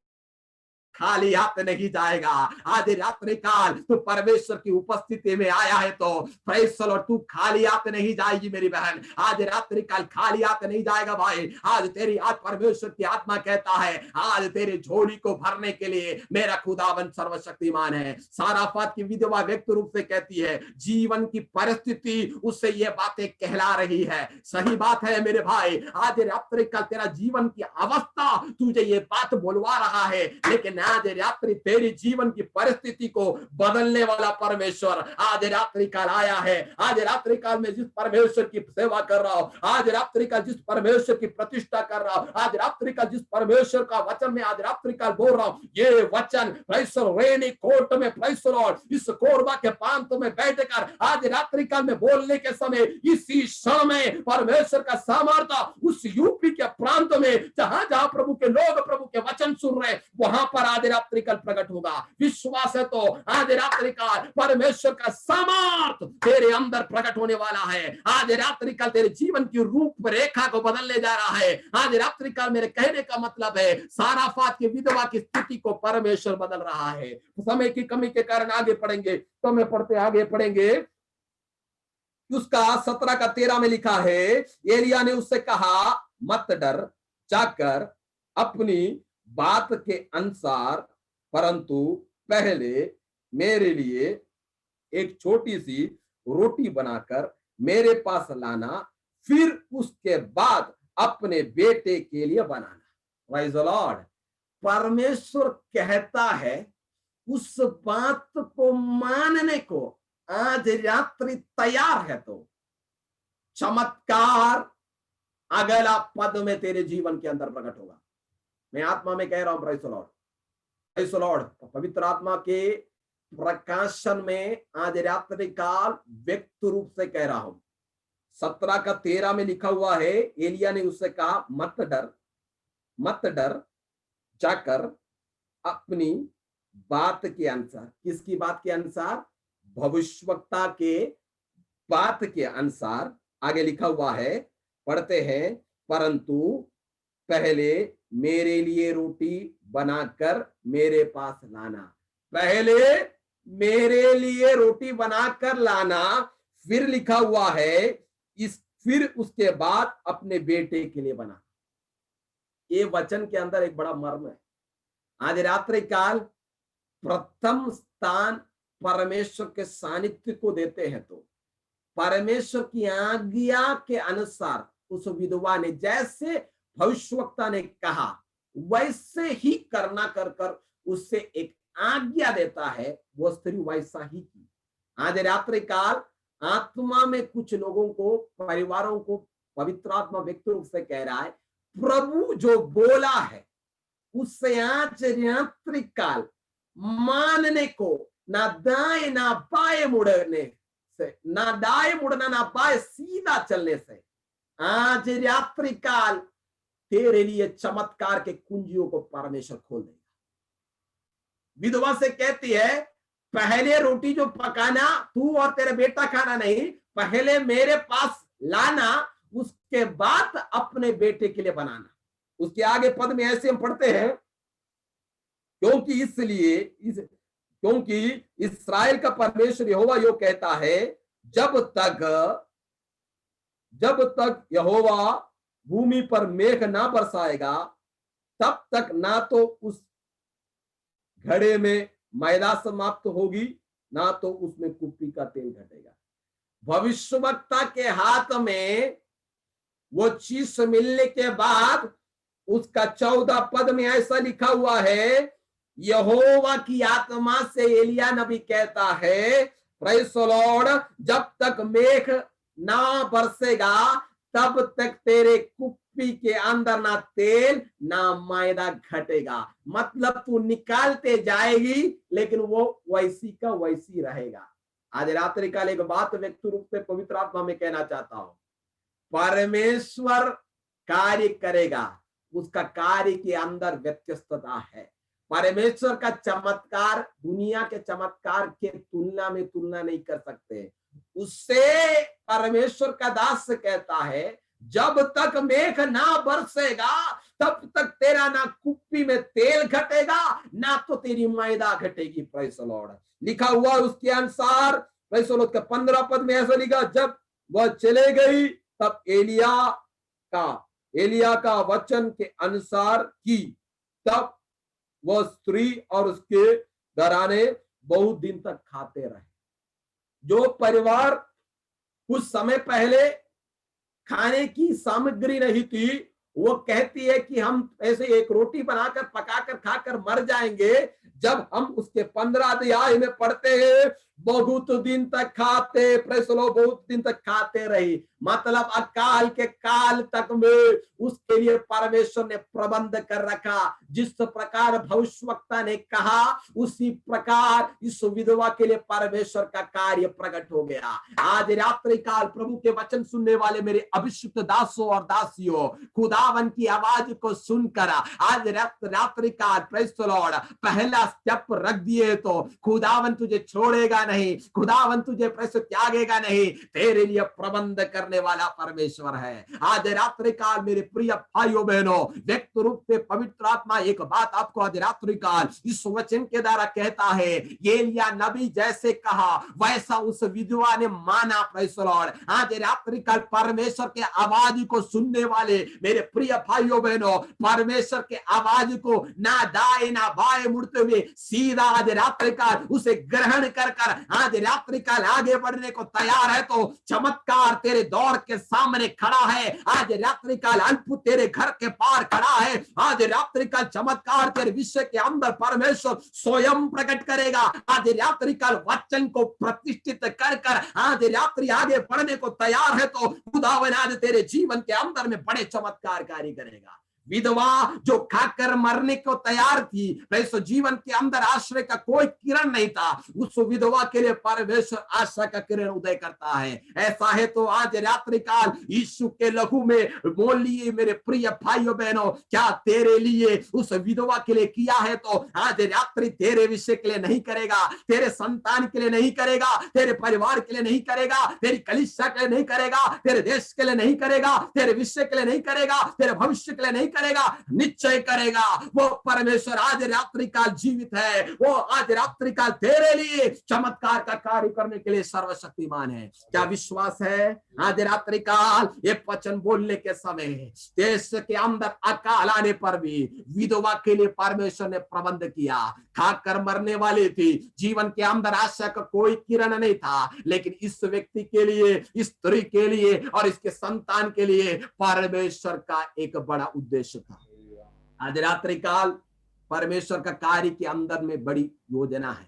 खाली हाथ नहीं जाएगा। आज रात्रि काल तू परमेश्वर की उपस्थिति में आया है तो प्रेज़ द लॉर्ड तू खाली हाथ नहीं जाएगी मेरी बहन, आज रात्रि काल खाली हाथ नहीं जाएगा भाई। आज तेरी आज परमेश्वर की आत्मा कहता है आज तेरे झोली को भरने के लिए मेरा खुदावन सर्वशक्तिमान है। साराफात की विधवा व्यक्त रूप से कहती है जीवन की परिस्थिति उससे ये बातें कहला रही है। सही बात है मेरे भाई, आज रात्रि काल तेरा जीवन की अवस्था तुझे ये बात बोलवा रहा है, लेकिन आज रात्रि तेरी जीवन की परिस्थिति को बदलने वाला परमेश्वर आज रात्रि काल आया है। आज रात्रि काल में जिस परमेश्वर की सेवा कर रहा हूं, आज रात्रि काल जिस परमेश्वर की प्रतिष्ठा कर रहा हूं, आज रात्रि काल जिस परमेश्वर का वचन में आज रात्रि काल बोल रहा हूं, ये वचन रेनी कोर्ट में प्रेज़ द लॉर्ड इस कोरबा के प्रांत में बैठकर आज रात्रि काल में बोलने के समय इसी क्षण में परमेश्वर का सामर्थ्य उस यूपी के प्रांत में जहां जहां प्रभु के लोग प्रभु के वचन सुन रहे वहां पर आज रात्रि काल प्रकट होगा। विश्वास है तो आज रात्रि काल परमेश्वर का सामर्थ तेरे अंदर प्रकट होने वाला है। आज रात्रि काल तेरे जीवन की रूपरेखा को बदलने जा रहा है। आज रात्रि काल मेरे कहने का मतलब है साराफात की विधवा की स्थिति को परमेश्वर बदल रहा है। समय की कमी के कारण आगे पढ़ेंगे तो मैं पढ़ते आगे पढ़ेंगे। उसका 17 का 13 में लिखा है एलिया ने उससे कहा मत डर, जाकर अपनी बात के अनुसार परंतु पहले मेरे लिए एक छोटी सी रोटी बनाकर मेरे पास लाना, फिर उसके बाद अपने बेटे के लिए बनाना। Praise the Lord. परमेश्वर कहता है उस बात को मानने को आज रात्रि तैयार है तो चमत्कार अगला पद में तेरे जीवन के अंदर प्रकट होगा। मैं आत्मा में कह रहा हूं, praise the Lord, praise the Lord. पवित्र आत्मा के प्रकाशन में आज रात्रि काल व्यक्त रूप से कह रहा हूं। 17:13 में लिखा हुआ है, एलिया ने उससे कहा मत डर, मत डर, जाकर अपनी बात के अनुसार, किसकी बात के अनुसार? भविष्यवक्ता के बात के अनुसार। आगे लिखा हुआ है, पढ़ते हैं, परंतु पहले मेरे लिए रोटी बनाकर मेरे पास लाना। पहले मेरे लिए रोटी बनाकर लाना। फिर लिखा हुआ है फिर उसके बाद अपने बेटे के लिए बना। ये वचन के अंदर एक बड़ा मर्म है। आज रात्रि काल प्रथम स्थान परमेश्वर के सानिध्य को देते हैं तो परमेश्वर की आज्ञा के अनुसार उस विधवा ने जैसे भविष्यवक्ता ने कहा वैसे ही करना कर कर उससे एक आज्ञा देता है, वो स्त्री वैसा ही की। आज रात्रि काल आत्मा में कुछ लोगों को, परिवारों को पवित्र आत्मा व्यक्त रूप से कह रहा है, प्रभु जो बोला है उससे आज रात्रि काल मानने को, ना दाएं ना बाएं मुड़ने से, ना दाएं मुड़ना ना बाएं सीधा चलने से आज रात्रि काल तेरे लिए चमत्कार के कुंजियों को परमेश्वर खोल देगा। विधवा से कहती है पहले रोटी जो पकाना तू और तेरा बेटा खाना नहीं, पहले मेरे पास लाना, उसके बाद अपने बेटे के लिए बनाना। उसके आगे पद में ऐसे हम पढ़ते हैं, क्योंकि इस्राएल का परमेश्वर यहोवा यो कहता है, जब तक यहोवा भूमि पर मेघ ना बरसाएगा तब तक ना तो उस घड़े में मैदा समाप्त होगी, ना तो उसमें कुप्पी का तेल घटेगा। भविष्यवक्ता के हाथ में वो चीज मिलने के बाद उसका 14 पद में ऐसा लिखा हुआ है, यहोवा की आत्मा से एलिया नबी कहता है, प्रेज़ द लॉर्ड, जब तक मेघ ना बरसेगा तब तक तेरे कुप्पी के अंदर ना तेल ना मैदा घटेगा। मतलब तू निकालते जाएगी लेकिन वो वैसी का वैसी रहेगा। आज रात्रि काल एक बात व्यक्त रूप से पवित्र आत्मा में कहना चाहता हूं, परमेश्वर कार्य करेगा, उसका कार्य के अंदर व्यत्यस्तता है। परमेश्वर का चमत्कार दुनिया के चमत्कार के तुलना नहीं कर सकते। उससे परमेश्वर का दास कहता है, जब तक मेघ ना बरसेगा तब तक तेरा ना कुप्पी में तेल घटेगा ना तो तेरी मैदा घटेगी। Praise the Lord. लिखा हुआ उसके अनुसार, प्रेज़ द लॉर्ड, 15 पद में ऐसा लिखा, जब वह चले गई तब एलिया का वचन के अनुसार की, तब वह स्त्री और उसके घराने बहुत दिन तक खाते रहे। जो परिवार कुछ समय पहले खाने की सामग्री नहीं थी, वो कहती है कि हम ऐसे एक रोटी बनाकर पकाकर खाकर मर जाएंगे, जब हम उसके 15 अध्याय में पढ़ते हैं, बहुत दिन तक खाते, बहुत दिन तक खाते रही। मतलब अकाल के काल तक में उसके लिए परमेश्वर ने प्रबंध कर रखा। जिस प्रकार भविष्यवक्ता ने कहा उसी प्रकार इस विधवा के लिए परमेश्वर का कार्य प्रकट हो गया। आज रात्रि काल प्रभु के वचन सुनने वाले मेरे अभिषिक्त दासों और दासियों, खुदावन की आवाज को सुनकर आज रात्रि काल प्रेज़ द लॉर्ड पहला स्टेप रख दिए तो खुदावन तुझे छोड़ेगा नहीं, खुदावन तुझे प्रेषित त्यागेगा नहीं। तेरे लिए प्रबंध करने वाला परमेश्वर है। आज रात्रि काल मेरे प्रिय भाइयों बहनों, व्यक्त रूप से पवित्र आत्मा एक बात आपको आज रात्रि काल इस वचन के द्वारा कहता है, एलिया नबी जैसे कहा वैसा उस विधवा ने माना। Praise the Lord. आज रात्रि काल परमेश्वर के आवाज को सुनने वाले मेरे प्रिय भाइयों बहनों, परमेश्वर के आवाज को ना दाएं ना बाएं मुड़ते हुए सीधा आज रात्रि काल उसे ग्रहण कर कर आज रात्रि काल आगे बढ़ने को तैयार है तो चमत्कार तेरे दौर के सामने खड़ा है। आज रात्रि काल अद्भुत तेरे घर के पार खड़ा है। आज रात्रि काल चमत्कार तेरे विषय के अंदर परमेश्वर स्वयं प्रकट करेगा। आज रात्रि काल वचन को प्रतिष्ठित कर कर आज रात्रि आगे बढ़ने को तैयार है तो खुदावन आज तेरे जीवन के अंदर में बड़े चमत्कार कार्य करेगा। विधवा जो खाकर मरने को तैयार थी, वैसे जीवन के अंदर आश्रय का कोई किरण नहीं था, उस विधवा के लिए परमेश्वर आशा का किरण उदय करता है। ऐसा है तो आज रात्रि काल यीशु के लहू में बोल लिए मेरे प्रिय भाइयों बहनों, क्या तेरे लिए उस विधवा के लिए किया है तो आज रात्रि तेरे विषय के लिए नहीं करेगा, तेरे संतान के लिए नहीं करेगा, तेरे परिवार के लिए नहीं करेगा, तेरी कलीसिया के लिए नहीं करेगा, तेरे देश के लिए नहीं करेगा, तेरे विषय के लिए नहीं करेगा, तेरे भविष्य के लिए नहीं करेगा, निश्चय करेगा। वो परमेश्वर आज रात्रि काल जीवित है, वो आज रात्रि काल तेरे लिए चमत्कार का कार्य करने के लिए सर्वशक्तिमान है। क्या विश्वास है? आज रात्रि काल ये वचन बोलने के समय देश के अंदर अकाल आने पर भी विधवा के लिए परमेश्वर ने प्रबंध किया। खाकर मरने वाली थी, जीवन के अंदर आशा का कोई किरण नहीं था, लेकिन इस व्यक्ति के लिए, इस स्त्री के लिए और इसके संतान के लिए परमेश्वर का एक बड़ा उद्देश्य था। आज रात्रि काल परमेश्वर का कार्य के अंदर में बड़ी योजना है।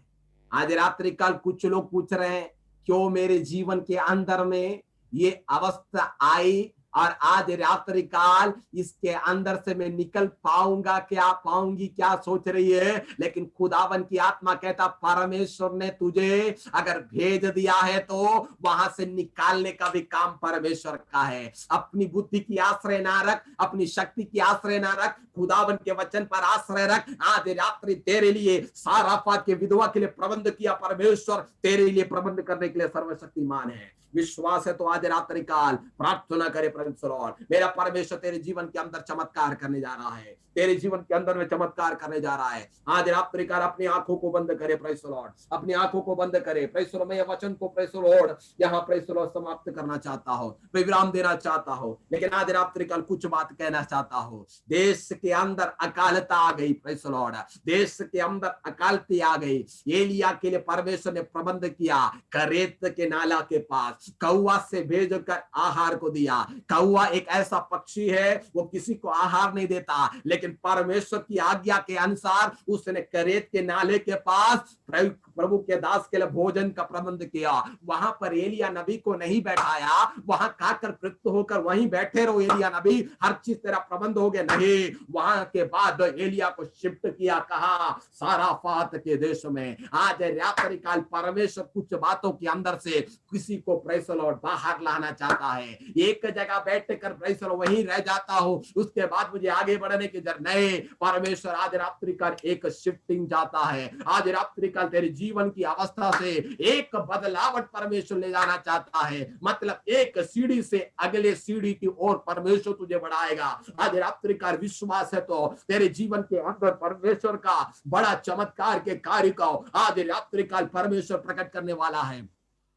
आज रात्रि काल कुछ लोग पूछ रहे हैं क्यों मेरे जीवन के अंदर में ये अवस्था आई और आज रात्रि काल इसके अंदर से मैं निकल पाऊंगा क्या, पाऊंगी क्या, सोच रही है। लेकिन खुदावन की आत्मा कहता परमेश्वर ने तुझे अगर भेज दिया है तो वहां से निकालने का भी काम परमेश्वर का है। अपनी बुद्धि की आश्रय ना रख, अपनी शक्ति की आश्रय ना रख, खुदावन के वचन पर आश्रय रख। आज रात्रि तेरे लिए साराफात के विधवा के लिए प्रबंध किया परमेश्वर, तेरे लिए प्रबंध करने के लिए सर्वशक्तिमान है। विश्वास है तो आज रात्रि काल प्रार्थना करे परमेश्वर, मेरा परमेश्वर तेरे जीवन के अंदर चमत्कार करने जा रहा है, तेरे जीवन के अंदर में चमत्कार करने जा रहा है। आज रात्रि काल अपनी आंखों को बंद करे प्रेज़ द लॉर्ड, अपनी आंखों को बंद करे प्रेज़ द लॉर्ड। मैं ये वचन को प्रेज़ द लॉर्ड यहाँ प्रेज़ द लॉर्ड समाप्त करना चाहता हूँ, मैं विराम देना चाहता हूँ, लेकिन आज रात्रि काल कुछ बात कहना चाहता हूँ। देश के अंदर अकालता आ गई प्रेज़ द लॉर्ड, देश के अंदर अकालती आ गई। एलिया के लिए परमेश्वर ने प्रबंध किया, करेत के नाला के पास कौवा से भेज कर आहार को दिया। कौवा एक ऐसा पक्षी है वो किसी को आहार नहीं देता, लेकिन परमेश्वर की आज्ञा के अनुसार उसने करेत के नाले के पास प्रभु के दास के लिए भोजन का प्रबंध किया। वहां पर एलिया नबी को नहीं बैठाया, वहां खाकर तृप्त होकर वहीं बैठे रहो एलिया नबी, हर चीज तेरा प्रबंध हो गया, नहीं। वहां के बाद एलिया को शिफ्ट किया, कहा साराफात के देश में। आज रात्रि काल परमेश्वर कुछ बातों के अंदर से किसी को प्रेज़ द लॉर्ड बाहर लाना चाहता है। एक जगह बैठ कर प्रेज़ द लॉर्ड वहीं रह जाता हो, उसके बाद मुझे आगे बढ़ने की जरूरत नहीं। परमेश्वर आज रात्रि काल एक शिफ्टिंग जाता है। आज रात्रि काल तेरे जीवन की अवस्था से एक बदलावट परमेश्वर ले जाना चाहता है, मतलब एक सीढ़ी से अगले सीढ़ी की ओर परमेश्वर तुझे बढ़ाएगा। आज रात्रि काल विश्वास है तो तेरे जीवन के अंदर परमेश्वर का बड़ा चमत्कार के कार्य को आज रात्रि काल परमेश्वर प्रकट करने वाला है।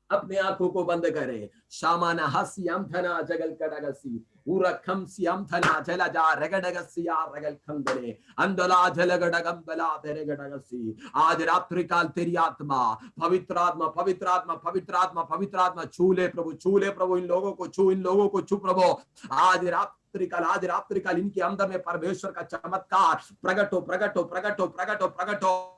अपने आंखों को बंद करे। शामाना हस्यम धना जगल कड़गसी उरखम सियम धना जला जा रगड़गसिया रगल खंदरे अंदला जलगड़गम बला तेरे गड़गसी। आज रात्रि काल तेरी आत्मा पवित्र आत्मा पवित्र आत्मा पवित्र आत्मा पवित्र आत्मा छू ले प्रभु, छू ले प्रभु, इन लोगों को छू, इन लोगों को छू प्रभु। आज रात्रि काल इनके अंदर में परमेश्वर का चमत्कार प्रकट हो, प्रकट हो, प्रकट हो, प्रकट हो, प्रकट हो।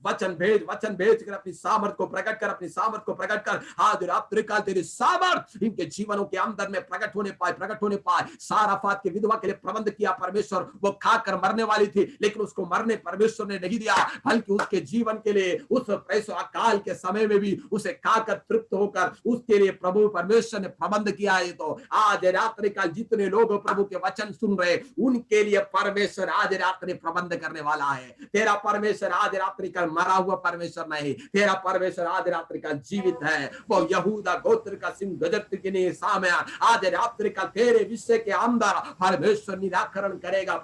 वचन भेज कर अपनी सामर्थ को प्रकट कर, अपनी सामर्थ को प्रकट कर। आज रात्रि काल तेरी सामर्थ इनके जीवनों के अंदर में प्रकट होने पाए। साराफात के विधवा के लिए प्रबंध किया परमेश्वर, वो खाकर मरने वाली थी, लेकिन उसको मरने परमेश्वर ने नहीं दिया, बल्कि उसके जीवन के लिए उस अकाल के समय में भी उसे खाकर तृप्त होकर उसके लिए प्रभु परमेश्वर ने प्रबंध किया है। तो आज रात्रि काल जितने लोग प्रभु के वचन सुन रहे उनके लिए परमेश्वर आज रात्रि प्रबंध करने वाला है। तेरा परमेश्वर आज रात्रि काल मरा हुआ परमेश्वर नहीं, तेरा परमेश्वर आज रात्रि काल जीवित है। वो यहूदा गोत्र का सिंह गजत के सामने आज रात्रि काल तेरे विषय के अंदर परमेश्वर निराकरण करेगा।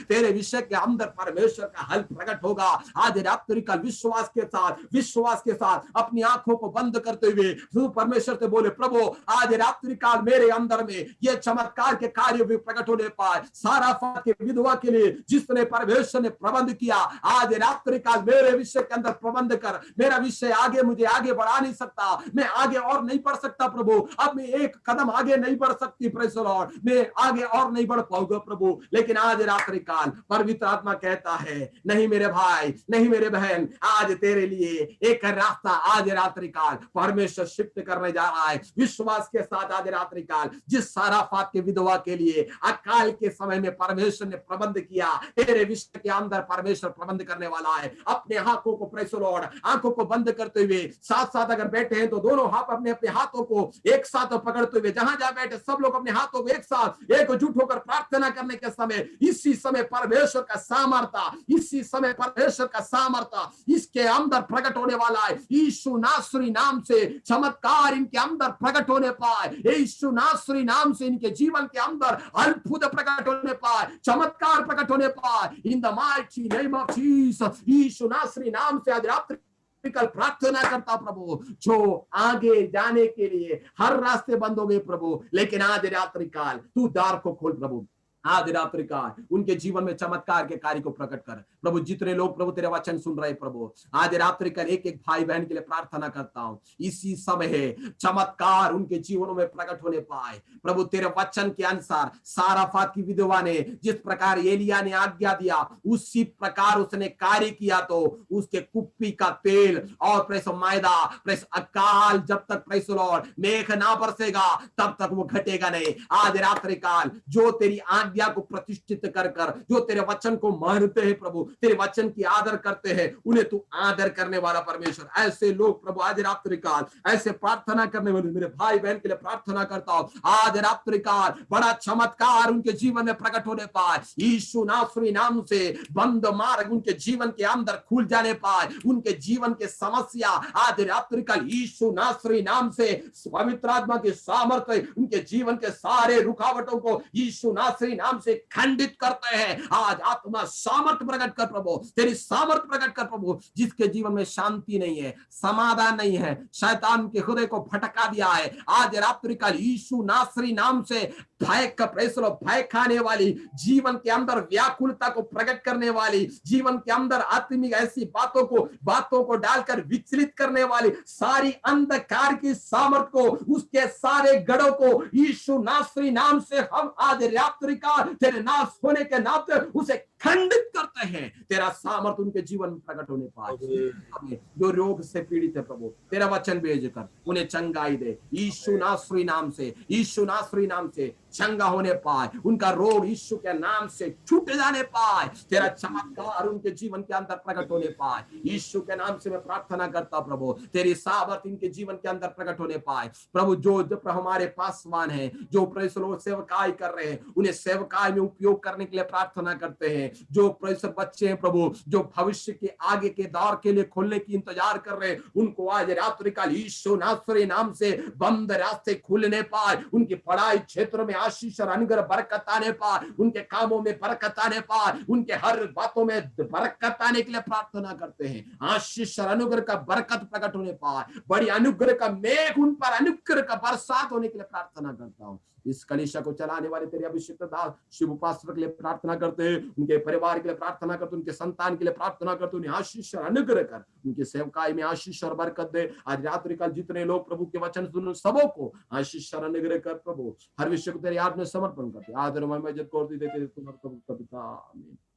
तेरे विषय के अंदर परमेश्वर का हल प्रकट होगा। आज रात्रि काल विश्वास के साथ अपनी आंखों को बंद करते हुए तू परमेश्वर से बोले, प्रभु आज रात्रि काल मेरे अंदर में ये चमत्कार के कार्य भी प्रकट होने पाए। साराफात के विधवा के लिए जिसने परमेश्वर ने प्रबंध किया, आज रात्रि काल मेरे विषय के अंदर प्रबंध कर। मेरा विषय आगे मुझे आगे बढ़ा नहीं सकता, मैं आगे और नहीं बढ़ सकता प्रभु। अब मैं एक कदम आगे नहीं बढ़ सकती प्रेज़ द लॉर्ड, मैं आगे और नहीं बढ़ पाऊंगा प्रभु। लेकिन आज रात्रि काल पवित्र आत्मा कहता है, नहीं मेरे भाई, नहीं मेरे बहन, आज तेरे लिए एक रास्ता आज रात्रि काल परमेश्वर शिफ्ट करने जा रहा है। विश्वास के साथ आज रात्रि काल जिस साराफात के विधवा के लिए अकाल के समय में परमेश्वर ने प्रबंध किया, तेरे विश्व के अंदर परमेश्वर प्रबंध करने वाला है। अपने आंखों को प्रेज़ द लॉर्ड, आंखों को बंद करते हुए साथ साथ अगर बैठे हैं तो दोनों हाथ अपने अपने हाथों को एक साथ पकड़ते हुए जहां जहां बैठे सब लोग अपने हाथों को एक साथ एकजुट होकर प्रार्थना करने के समय इसी समय परमेश्वर का सामर्थ्य, इसी समय परमेश्वर का सामर्थ्य इसके अंदर प्रकट होने वाला है। यीशु नासरी नाम से चमत्कार इनके अंदर प्रकट होने पाए, यीशु नासरी नाम से इनके जीवन के अंदर अद्भुत प्रकट होने पाए, चमत्कार प्रकट होने पाए। In the mighty name of Jesus, यीशु नासरी नाम से आज रात्रि कल प्रार्थना करता प्रभु, जो आगे जाने के लिए हर रास्ते बंद हो गए प्रभु, लेकिन आज रात्रि काल तू द्वार को खोल प्रभु। आज रात्रि काल उनके जीवन में चमत्कार के कार्य को प्रकट कर प्रभु। जितने लोग प्रभु तेरे वचन सुन रहे प्रभु, आज रात्रि काल एक एक भाई बहन के लिए प्रार्थना करता हूं, इसी समय चमत्कार उनके जीवनों में प्रकट होने पाए प्रभु। तेरे वचन के अनुसार साराफात की विधवा ने जिस प्रकार एलिया ने आज्ञा दिया उसी प्रकार उसने कार्य किया, तो उसके कुप्पी का तेल और प्रेस मैदा प्रेस अकाल जब तक प्रेस लॉर्ड मेघ ना बरसेगा तब तक वो घटेगा नहीं। आज रात्रि काल जो तेरी आज्ञा को प्रतिष्ठित कर कर जो तेरे वचन को मानते हैं प्रभु, तेरे वचन की आदर करते हैं, उन्हें तू आदर करने वाला परमेश्वर, ऐसे लोग प्रभु आज रात्रि काल ऐसे प्रार्थना करने वाले मेरे भाई बहन के लिए प्रार्थना करता हूं। आज रात्रि काल बड़ा चमत्कार उनके जीवन में प्रकट होने पाए, यीशु नासरी नाम से बंद मार्ग उनके जीवन के अंदर खुल जाने पाए, उनके जीवन के समस्या आज रात्रि काल यीशु नासरी नाम से पवित्र आत्मा के सामर्थ्य उनके जीवन के सारे रुकावटों को यीशु नासरी नाम से खंडित करते हैं। आज आत्मा सामर्थ्य प्रकट कर प्रभु, तेरी सामर्थ्य प्रकट कर प्रभु। जिसके जीवन में शांति नहीं है, समाधान नहीं है, शैतान के हृदय को भटका दिया है, आज रात्रि काल यीशु नासरी नाम से भय का प्रेसर, भय खाने वाली, जीवन के अंदर व्याकुलता को प्रकट करने वाली, जीवन के अंदर आत्मिक ऐसी बातों को डालकर विचलित करने वाली सारी अंधकार की सामर्थ को, उसके सारे गढ़ों को यीशु नासरी नाम से हम आज रात्रि का तेरे नाश होने के नाते उसे खंडित करते हैं। तेरा सामर्थ उनके जीवन में प्रकट होने पाए। जो रोग से पीड़ित है प्रभु, तेरा वचन भेज कर उन्हें चंगाई दे, यीशु नासरी नाम से, यीशु नासरी नाम से चंगा होने पाए, उनका रोग यीशु के नाम से छूट जाने पाए, तेरा चमत्कार उनके जीवन के अंदर प्रकट होने पाए। यीशु के नाम से मैं प्रार्थना करता प्रभु, तेरी सामर्थ इनके जीवन के अंदर प्रकट होने पाए प्रभु। जो हमारे पासवान है, जो प्रेषण सेवकाई कर रहे हैं, उन्हें सेवकाई में उपयोग करने के लिए प्रार्थना करते हैं। जो प्रेषण बच्चे हैं प्रभु, जो भविष्य के आगे के दौर के लिए खोलने की इंतजार कर रहे हैं, उनको आज रात्रि काल यीशु नासरी नाम से बंद रास्ते खुलने पाए, उनकी पढ़ाई क्षेत्र में आशीष और अनुग्रह बरकत आने पाए, उनके कामों में बरकत आने पाए, उनके हर बातों में बरकत आने के लिए प्रार्थना करते हैं। आशीष और अनुग्रह का बरकत प्रकट होने पाए, बड़ी अनुग्रह का मेघ उन पर अनुग्रह का बरसात होने के लिए प्रार्थना करता हूँ। इस कलीसिया को चलाने वाले तेरे अभिषिक्त दास शिव पास्टर के लिए प्रार्थना करते हैं, उनके परिवार के लिए प्रार्थना करते, उनके संतान के लिए प्रार्थना करते, उन्हें आशीष और अनुग्रह कर, उनकी सेवकाई में आशीष और बरकत दे। आज रात्रि काल जितने लोग प्रभु के वचन सुन सबों को आशीष और अनुग्रह कर प्रभु। हर विषय को तेरे याद में समर्पण करते, आदर महिमा इज्जत को देते तुम्हारे पिता।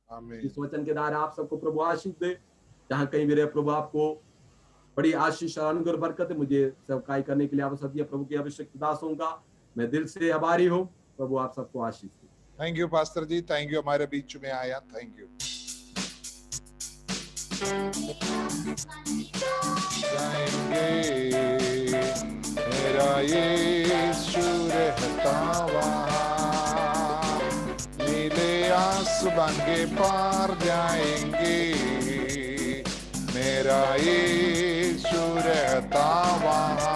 आमीन। इस वचन के द्वारा आप सबको प्रभु आशीष दे। जहाँ कहीं मेरे प्रभु आपको बड़ी आशीष और अनुग्रह बरकत है, मुझे सेवकाई करने के लिए अवसर दिया प्रभु के अभिषिक्त दासों का मैं दिल से आभारी हूँ। प्रभु आप सबको आशीष दे। Thank you pastor ji, thank you हमारे बीच में आया, थैंक यू। जाएंगे मेरा यीशु रहता वहाँ, नीले आसमान के पार जाएंगे, मेरा यीशु रहता वहाँ।